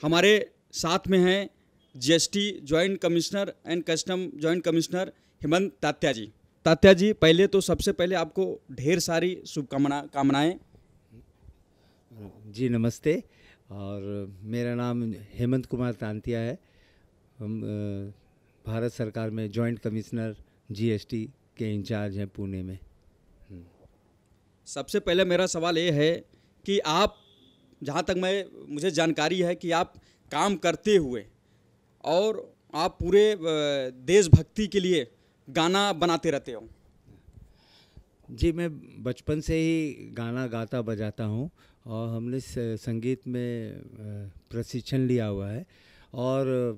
हमारे साथ में हैं GST joint commissioner and custom joint commissioner Hemant Tatya ji. Tatya ji, पहले तो सबसे पहले आपको ढेर सारी कामनाएं। जी नमस्ते। और मेरा नाम हेमंत कुमार तांतिया है। हम भारत सरकार में जॉइंट कमिश्नर जीएसटी के इंचार्ज हैं पुणे में। सबसे पहले मेरा सवाल ये है कि आप, जहाँ तक मुझे जानकारी है कि आप काम करते हुए और आप पूरे देशभक्ति के लिए गाना बनाते रहते हो। जी, मैं बचपन से ही गाना गाता बजाता हूँ और हमने संगीत में प्रशिक्षण लिया हुआ है और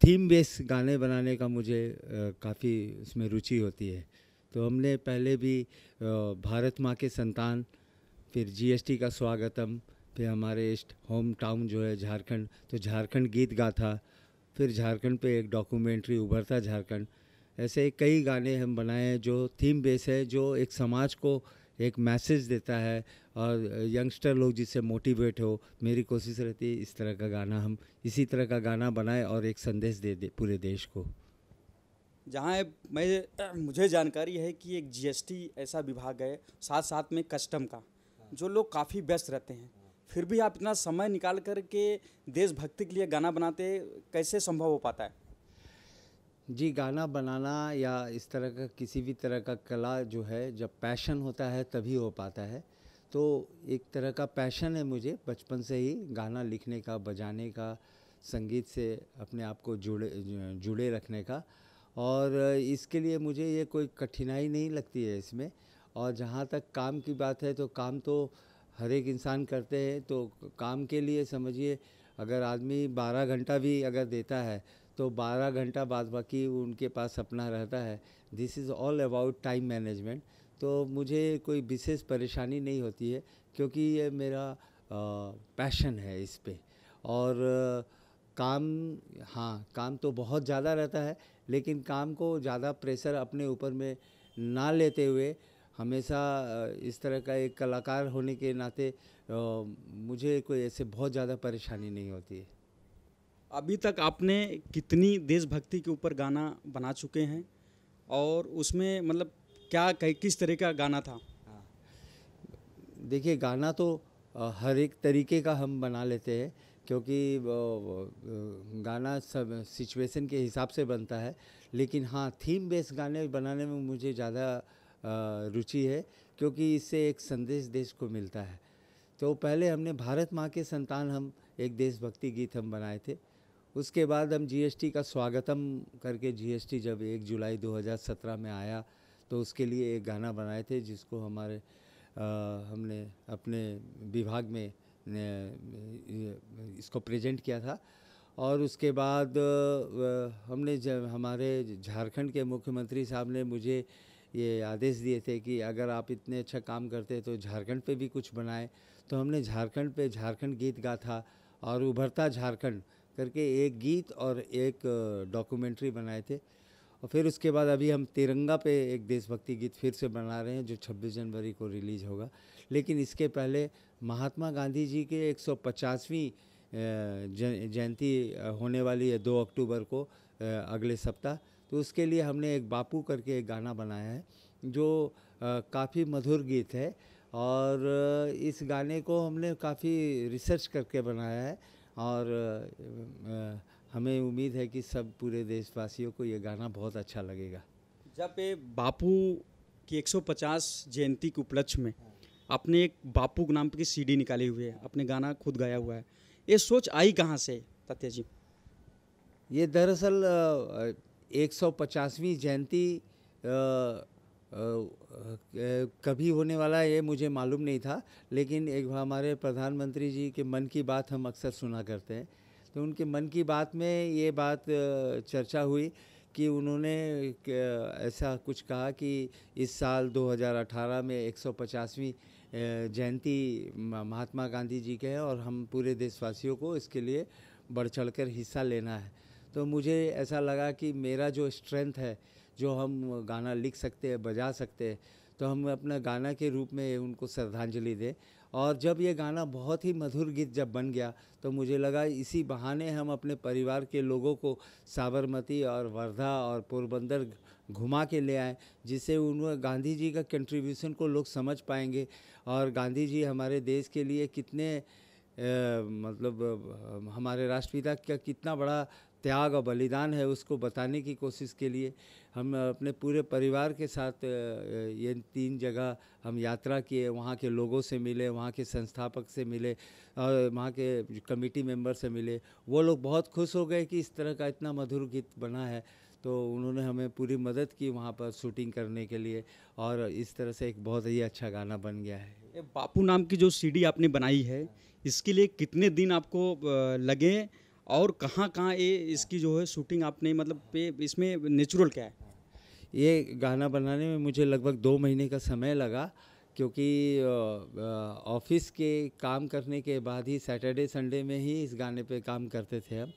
थीम बेस गाने बनाने का मुझे काफ़ी उसमें रुचि होती है। तो हमने पहले भी भारत माँ के संतान, फिर जीएसटी का स्वागतम, फिर हमारे होम टाउन जो है झारखंड, तो झारखंड गीत गाथा, फिर झारखंड पे एक डॉक्यूमेंट्री उभरता झारखंड, ऐसे कई गाने हम बनाए हैं जो थीम बेस है, जो एक समाज को एक मैसेज देता है और यंगस्टर लोग जिससे मोटिवेट हो। मेरी कोशिश रहती है इस तरह का गाना, हम इसी तरह का गाना बनाएं और एक संदेश दे पूरे देश को। जहाँ मुझे जानकारी है कि एक जीएसटी ऐसा विभाग है, साथ साथ में कस्टम का, जो लोग काफ़ी व्यस्त रहते हैं, फिर भी आप इतना समय निकाल कर के देशभक्ति के लिए गाना बनाते, कैसे संभव हो पाता है? जी, गाना बनाना या इस तरह का किसी भी तरह का कला जो है, जब पैशन होता है तभी हो पाता है। तो एक तरह का पैशन है मुझे बचपन से ही गाना लिखने का, बजाने का, संगीत से अपने आप को जुड़े रखने का। और इसके लिए मुझे ये कोई कठिनाई नहीं लगती है इसमें। और जहाँ तक काम की बात है, तो काम तो हर एक इंसान करते हैं। तो काम के लिए समझिए, अगर आदमी 12 घंटा भी अगर देता है तो 12 घंटा बाद बाकी उनके पास अपना रहता है। This is all about time management. तो मुझे कोई विशेष परेशानी नहीं होती है, क्योंकि ये मेरा पैशन है इस पे। और काम, हाँ, काम तो बहुत ज़्यादा रहता है, लेकिन काम को ज़्यादा प्रेशर अपने ऊपर में ना लेते हुए, हमेशा इस तरह का एक कलाकार होने के नाते मुझे कोई ऐसे बहुत ज़्यादा परेशानी नहीं होती है। अभी तक आपने कितनी देशभक्ति के ऊपर गाना बना चुके हैं, और उसमें मतलब क्या किस तरह का गाना था? देखिए, गाना तो हर एक तरीके का हम बना लेते हैं, क्योंकि गाना सब सिचुएशन के हिसाब से बनता है। लेकिन हाँ, थीम बेस गाने बनाने में मुझे ज़्यादा रुचि है, क्योंकि इससे एक संदेश देश को मिलता है। तो पहले हमने भारत माँ के संतान, हम एक देशभक्ति गीत हम बनाए थे। उसके बाद हम जीएसटी का स्वागतम करके, जीएसटी जब 1 जुलाई 2017 में आया, तो उसके लिए एक गाना बनाए थे, जिसको हमने अपने विभाग में इसको प्रेजेंट किया था। और उसके बाद हमने, जब हमारे झारखंड के मुख्यमंत्री साहब ने मुझे ये आदेश दिए थे कि अगर आप इतने अच्छा काम करते तो झारखंड पे भी कुछ बनाएं, तो हमने झारखंड पे झारखंड गीत गाथा और उभरता झारखंड करके एक गीत और एक डॉक्यूमेंट्री बनाए थे। और फिर उसके बाद अभी हम तिरंगा पे एक देशभक्ति गीत फिर से बना रहे हैं, जो 26 जनवरी को रिलीज़ होगा। लेकिन इसके पहले महात्मा गांधी जी के 150वीं जयंती होने वाली है 2 अक्टूबर को, अगले सप्ताह। तो उसके लिए हमने एक बापू करके एक गाना बनाया है, जो काफ़ी मधुर गीत है। और इस गाने को हमने काफ़ी रिसर्च करके बनाया है, और हमें उम्मीद है कि सब पूरे देशवासियों को ये गाना बहुत अच्छा लगेगा। जब ये बापू की 150 जयंती के उपलक्ष्य में आपने एक बापू के नाम की सीडी निकाली हुई है, अपने गाना खुद गाया हुआ है, ये सोच आई कहाँ से तात्या जी? ये दरअसल 150वीं जयंती कभी होने वाला है ये मुझे मालूम नहीं था। लेकिन एक हमारे प्रधानमंत्री जी के मन की बात हम अक्सर सुना करते हैं, तो उनके मन की बात में ये बात चर्चा हुई कि उन्होंने ऐसा कुछ कहा कि इस साल 2018 में 150वीं जयंती महात्मा गांधी जी के है, और हम पूरे देशवासियों को इसके लिए बढ़ चढ़कर हिस्सा लेना है। तो मुझे ऐसा लगा कि मेरा जो स्ट्रेंथ है, जो हम गाना लिख सकते हैं, बजा सकते हैं, तो हम अपना गाना के रूप में उनको श्रद्धांजलि दें। और जब ये गाना बहुत ही मधुर गीत जब बन गया तो मुझे लगा इसी बहाने हम अपने परिवार के लोगों को साबरमती और वर्धा और पोरबंदर घुमा के ले आए, जिससे उन्होंने गांधी जी का कंट्रीब्यूशन को लोग समझ पाएंगे और गांधी जी हमारे देश के लिए कितने हमारे राष्ट्रपिता का कितना बड़ा त्याग और बलिदान है उसको बताने की कोशिश के लिए हम अपने पूरे परिवार के साथ ये 3 जगह हम यात्रा किए, वहाँ के लोगों से मिले, वहाँ के संस्थापक से मिले और वहाँ के कमेटी मेंबर से मिले। वो लोग बहुत खुश हो गए कि इस तरह का इतना मधुर गीत बना है, तो उन्होंने हमें पूरी मदद की वहाँ पर शूटिंग करने के लिए और इस तरह से एक बहुत ही अच्छा गाना बन गया है। ये बापू नाम की जो सीडी आपने बनाई है, इसके लिए कितने दिन आपको लगे और कहाँ-कहाँ ये इसकी जो है शूटिंग आपने मतलब पे इसमें नेचुरल क्या है? ये गाना बनाने में मुझे लगभग 2 महीने का समय लगा, क्योंकि ऑफिस के काम करने के बाद ही सैटरडे संडे में ही इस गाने पे काम करते थे हम।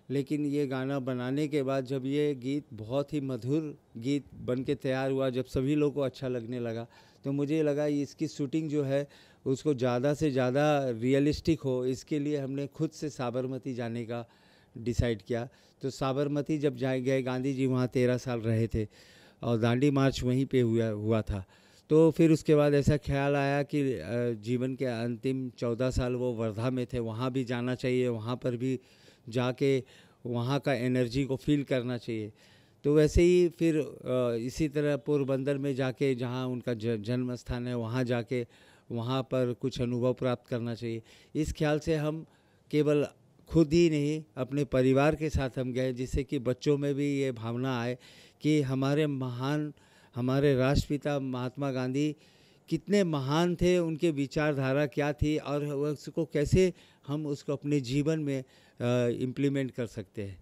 लेकिन ये गाना बनाने के बाद जब ये गीत बहुत ही मधुर गीत बन के तैयार हुआ, जब सभी लोगों को अच्छा लगने लगा, तो मुझे लगा इसकी शूटिंग जो है उसको ज़्यादा से ज़्यादा रियलिस्टिक हो, इसके लिए हमने खुद से साबरमती जाने का डिसाइड किया। तो साबरमती जब जाए गए, गांधी जी वहाँ 13 साल रहे थे और दांडी मार्च वहीं पे हुआ था। तो फिर उसके बाद ऐसा ख्याल आया कि जीवन के अंतिम 14 साल वो वर्धा में थे, वहाँ भी जाना चाहिए, वहाँ पर भी जाके वहाँ का एनर्जी को फील करना चाहिए। तो वैसे ही फिर इसी तरह पोरबंदर में जाके, जहाँ उनका जन्म स्थान है, वहाँ जाके वहाँ पर कुछ अनुभव प्राप्त करना चाहिए। इस ख्याल से हम केवल खुद ही नहीं, अपने परिवार के साथ हम गए, जिससे कि बच्चों में भी ये भावना आए कि हमारे राष्ट्रपिता महात्मा गांधी कितने महान थे, उनके विचारधारा क्या थी और उसको कैसे हम उसको अपने जीवन में इम्प्लीमेंट कर सकते हैं।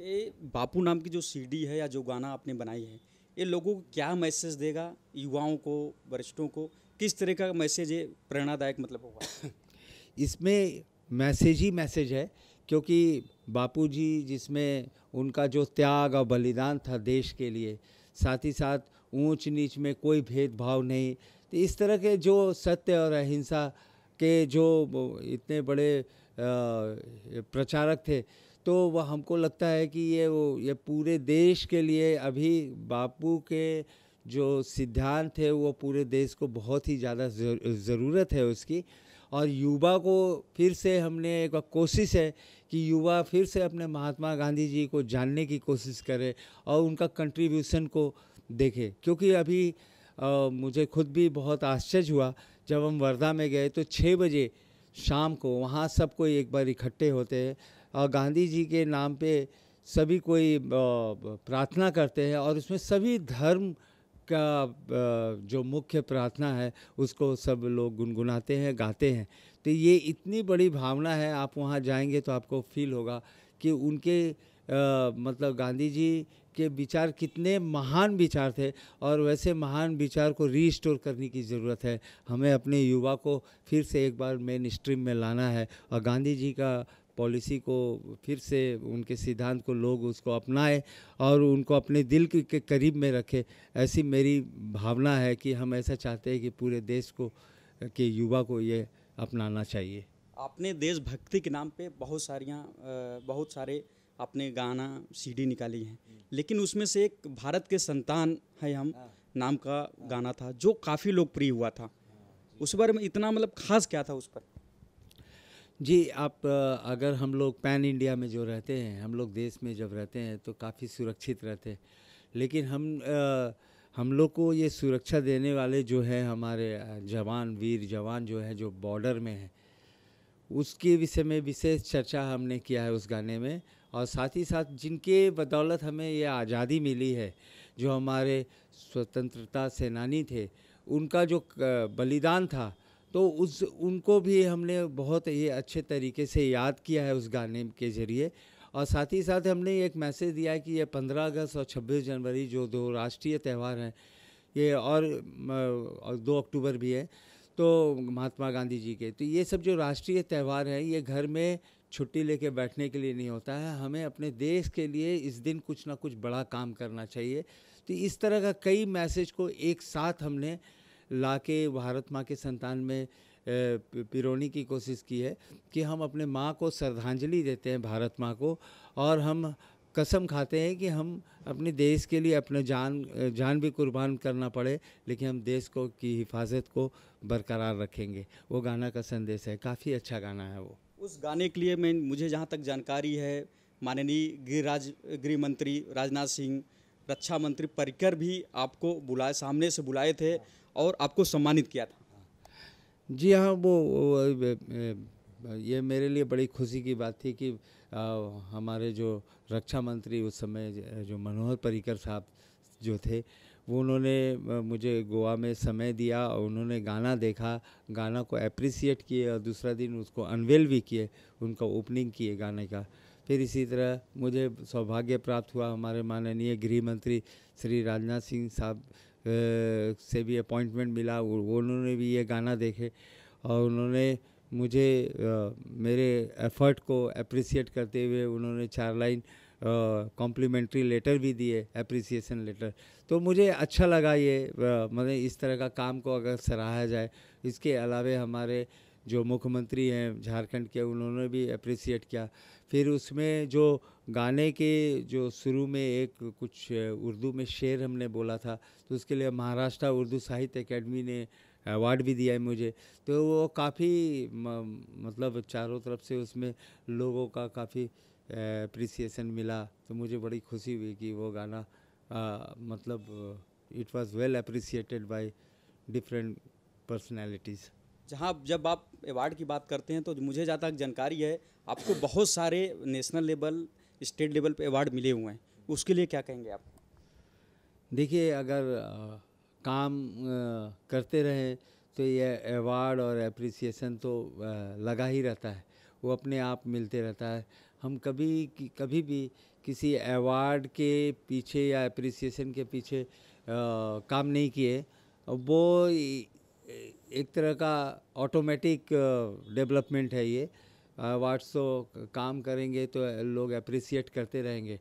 ये बापू नाम की जो सीडी है या जो गाना आपने बनाई है, ये लोगों को क्या मैसेज देगा, युवाओं को, वरिष्ठों को किस तरह का मैसेज ये प्रेरणादायक मतलब होगा? इसमें मैसेज ही मैसेज है, क्योंकि बापूजी जिसमें उनका जो त्याग और बलिदान था देश के लिए, साथ ही साथ ऊंच नीच में कोई भेदभाव नहीं, तो इस तरह के जो सत्य और अहिंसा के जो इतने बड़े प्रचारक थे, तो वह हमको लगता है कि ये पूरे देश के लिए अभी बापू के जो सिद्धांत थे वो पूरे देश को बहुत ही ज़्यादा ज़रूरत है उसकी। और युवा को फिर से हमने एक कोशिश है कि युवा फिर से अपने महात्मा गांधी जी को जानने की कोशिश करे और उनका कंट्रीब्यूशन को देखे, क्योंकि अभी मुझे खुद भी बहुत आश्चर्य हुआ जब हम वर्धा में गए तो 6 बजे शाम को वहाँ सब कोई एक बार इकट्ठे होते हैं और गांधी जी के नाम पे सभी कोई प्रार्थना करते हैं और उसमें सभी धर्म का जो मुख्य प्रार्थना है उसको सब लोग गुनगुनाते हैं, गाते हैं। तो ये इतनी बड़ी भावना है, आप वहाँ जाएंगे तो आपको फील होगा कि उनके मतलब गांधी जी के विचार कितने महान विचार थे और वैसे महान विचार को रीस्टोर करने की ज़रूरत है। हमें अपने युवा को फिर से एक बार मेन स्ट्रीम में लाना है और गांधी जी का पॉलिसी को फिर से, उनके सिद्धांत को लोग उसको अपनाएं और उनको अपने दिल के करीब में रखें। ऐसी मेरी भावना है कि हम ऐसा चाहते हैं कि पूरे देश को के युवा को ये अपनाना चाहिए। आपने देशभक्ति के नाम पे बहुत सारे आपने गाना सीडी निकाली हैं, लेकिन उसमें से एक भारत के संतान है हम नाम का गाना था जो काफ़ी लोकप्रिय हुआ था। उस बारे में इतना मतलब खास क्या था उस पर? जी, आप अगर हम लोग पैन इंडिया में जो रहते हैं, हम लोग देश में जब रहते हैं तो काफ़ी सुरक्षित रहते हैं, लेकिन हम लोग को ये सुरक्षा देने वाले जो है हमारे जवान, वीर जवान जो है जो बॉर्डर में है, उसके विषय में विशेष चर्चा हमने किया है उस गाने में। और साथ ही साथ जिनके बदौलत हमें ये आज़ादी मिली है, जो हमारे स्वतंत्रता सेनानी थे, उनका जो बलिदान था, तो उनको भी हमने बहुत ही अच्छे तरीके से याद किया है उस गाने के ज़रिए। और साथ ही साथ हमने एक मैसेज दिया है कि ये 15 अगस्त और 26 जनवरी जो 2 राष्ट्रीय त्यौहार हैं, ये और 2 अक्टूबर भी है, तो महात्मा गांधी जी के, तो ये सब जो राष्ट्रीय त्यौहार हैं ये घर में छुट्टी लेके बैठने के लिए नहीं होता है। हमें अपने देश के लिए इस दिन कुछ ना कुछ बड़ा काम करना चाहिए। तो इस तरह का कई मैसेज को एक साथ हमने लाके भारत माँ के संतान में पिरोने की कोशिश की है कि हम अपने माँ को श्रद्धांजलि देते हैं, भारत माँ को, और हम कसम खाते हैं कि हम अपने देश के लिए अपने जान भी कुर्बान करना पड़े, लेकिन हम देश को की हिफाजत को बरकरार रखेंगे। वो गाना का संदेश है, काफ़ी अच्छा गाना है वो। उस गाने के लिए मुझे जहाँ तक जानकारी है, माननीय गृह मंत्री राजनाथ सिंह, रक्षा मंत्री पर्रिकर भी आपको सामने से बुलाए थे और आपको सम्मानित किया था। जी हाँ, ये मेरे लिए बड़ी खुशी की बात थी कि हमारे जो रक्षा मंत्री उस समय जो मनोहर पर्रिकर साहब जो थे, वो उन्होंने मुझे गोवा में समय दिया और उन्होंने गाना देखा, गाना को अप्रिसिएट किए और दूसरा दिन उसको अनवेल भी किए, उनका ओपनिंग किए गाने का। फिर इसी तरह मुझे सौभाग्य प्राप्त हुआ, हमारे माननीय गृह मंत्री श्री राजनाथ सिंह साहब से भी अपॉइंटमेंट मिला, वो उन्होंने भी ये गाना देखे और उन्होंने मुझे मेरे एफ़र्ट को अप्रिसिएट करते हुए उन्होंने 4 लाइन कॉम्प्लीमेंट्री लेटर भी दिए, अप्रिसिएशन लेटर। तो मुझे अच्छा लगा ये, मतलब इस तरह का काम को अगर सराहा जाए। इसके अलावे हमारे जो मुख्यमंत्री हैं झारखंड के, उन्होंने भी अप्रिसिएट किया। फिर उसमें जो गाने के जो शुरू में एक कुछ उर्दू में शेर हमने बोला था, तो उसके लिए महाराष्ट्र उर्दू साहित्य अकेडमी ने अवार्ड भी दिया है मुझे। तो वो काफ़ी मतलब चारों तरफ से उसमें लोगों का काफ़ी अप्रिसिएशन मिला, तो मुझे बड़ी खुशी हुई कि वो गाना मतलब it was well appreciated by different personalities. जब आप अवार्ड की बात करते हैं तो मुझे जहाँ तक जानकारी है, आपको बहुत सारे नेशनल लेवल, स्टेट लेवल पे अवार्ड मिले हुए हैं, उसके लिए क्या कहेंगे आप? देखिए, अगर काम करते रहें तो ये अवार्ड और एप्रिसिएशन तो लगा ही रहता है, वो अपने आप मिलते रहता है। हम कभी भी किसी अवार्ड के पीछे या एप्रिसिएशन के पीछे काम नहीं किए। वो एक तरह का ऑटोमेटिक डेवलपमेंट है ये। अवार्ड्स तो काम करेंगे तो लोग अप्रिसिएट करते रहेंगे,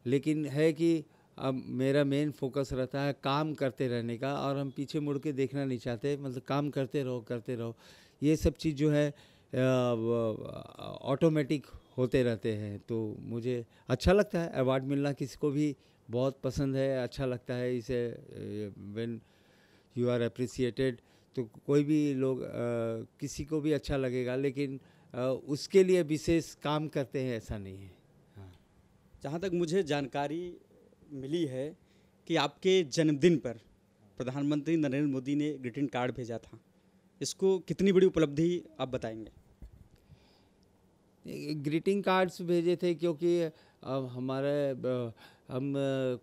लेकिन है कि अब मेरा मेन फोकस रहता है काम करते रहने का, और हम पीछे मुड़ के देखना नहीं चाहते, मतलब काम करते रहो। ये सब चीज़ जो है ऑटोमेटिक होते रहते हैं। तो मुझे अच्छा लगता है, अवार्ड मिलना किसी को भी बहुत पसंद है, अच्छा लगता है इसे। व्हेन यू आर अप्रिसिएटेड तो कोई भी लोग किसी को भी अच्छा लगेगा, लेकिन उसके लिए विशेष काम करते हैं ऐसा नहीं है। हाँ। जहाँ तक मुझे जानकारी मिली है कि आपके जन्मदिन पर प्रधानमंत्री नरेंद्र मोदी ने ग्रीटिंग कार्ड भेजा था, इसको कितनी बड़ी उपलब्धि आप बताएंगे? ग्रीटिंग कार्ड्स भेजे थे क्योंकि हम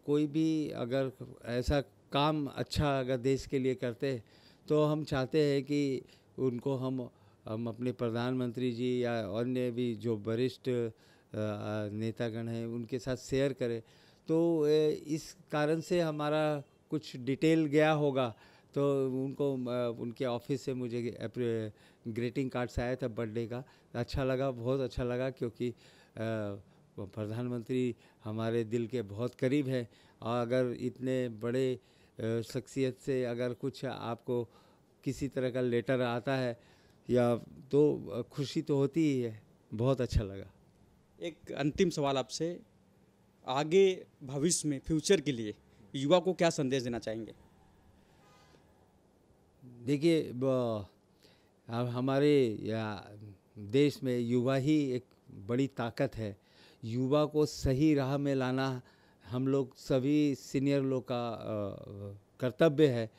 कोई भी अगर ऐसा काम अच्छा अगर देश के लिए करते तो हम चाहते हैं कि उनको हम अपने प्रधानमंत्री जी या अन्य भी जो वरिष्ठ नेतागण हैं उनके साथ शेयर करें। तो इस कारण से हमारा कुछ डिटेल गया होगा, तो उनको उनके ऑफिस से मुझे ग्रीटिंग कार्ड्स आया था बर्थडे का। अच्छा लगा, बहुत अच्छा लगा, क्योंकि प्रधानमंत्री हमारे दिल के बहुत करीब है, और अगर इतने बड़े शख्सियत से अगर कुछ आपको किसी तरह का लेटर आता है या तो खुशी तो होती ही है। बहुत अच्छा लगा। एक अंतिम सवाल आपसे, आगे भविष्य में फ्यूचर के लिए युवा को क्या संदेश देना चाहेंगे? देखिए, हमारे देश में युवा ही एक बड़ी ताकत है। युवा को सही राह में लाना हम लोग सभी सीनियर लोग का कर्तव्य है।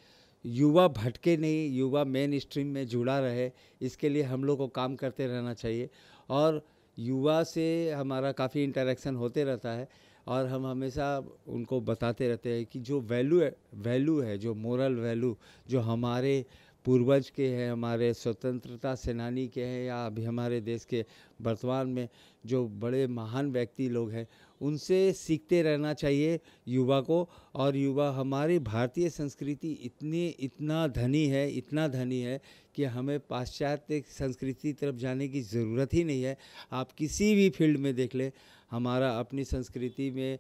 युवा भटके नहीं, युवा मेन स्ट्रीम में जुड़ा रहे, इसके लिए हम लोग को काम करते रहना चाहिए। और युवा से हमारा काफ़ी इंटरेक्शन होते रहता है, और हम हमेशा उनको बताते रहते हैं कि जो वैल्यू है, जो मोरल वैल्यू जो हमारे पूर्वज के हैं, हमारे स्वतंत्रता सेनानी के हैं, या अभी हमारे देश के वर्तमान में जो बड़े महान व्यक्ति लोग हैं, उनसे सीखते रहना चाहिए युवा को। और युवा, हमारी भारतीय संस्कृति इतना धनी है कि हमें पाश्चात्य संस्कृति तरफ जाने की ज़रूरत ही नहीं है। आप किसी भी फील्ड में देख लें, हमारा अपनी संस्कृति में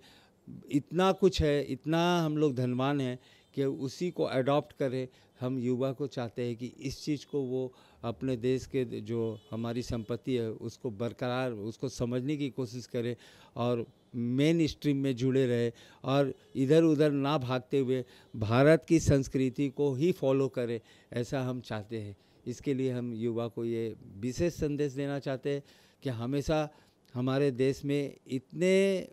इतना कुछ है, इतना हम लोग धनवान हैं कि उसी को अडॉप्ट करें। हम युवा को चाहते हैं कि इस चीज़ को वो अपने देश के जो हमारी संपत्ति है उसको बरकरार, उसको समझने की कोशिश करें और मेन स्ट्रीम में जुड़े रहे और इधर उधर ना भागते हुए भारत की संस्कृति को ही फॉलो करें, ऐसा हम चाहते हैं। इसके लिए हम युवा को ये विशेष संदेश देना चाहते हैं कि हमेशा हमारे देश में इतने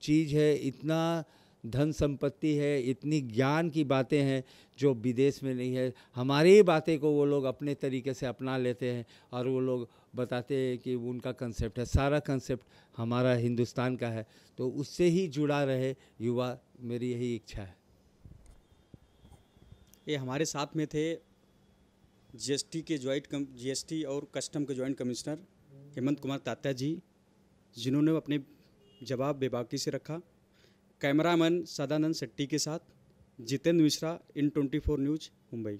चीज़ है, इतना धन संपत्ति है, इतनी ज्ञान की बातें हैं जो विदेश में नहीं है। हमारी ही बातें को वो लोग अपने तरीके से अपना लेते हैं और वो लोग बताते हैं कि उनका कंसेप्ट है, सारा कंसेप्ट हमारा हिंदुस्तान का है। तो उससे ही जुड़ा रहे युवा, मेरी यही इच्छा है। ये हमारे साथ में थे जीएसटी और कस्टम के जॉइंट कमिश्नर हेमंत कुमार तात्या जी, जिन्होंने अपने जवाब बेबाकी से रखा। कैमरामैन सदानंद शेट्टी के साथ जितेंद्र मिश्रा, इन 24 न्यूज़, मुंबई।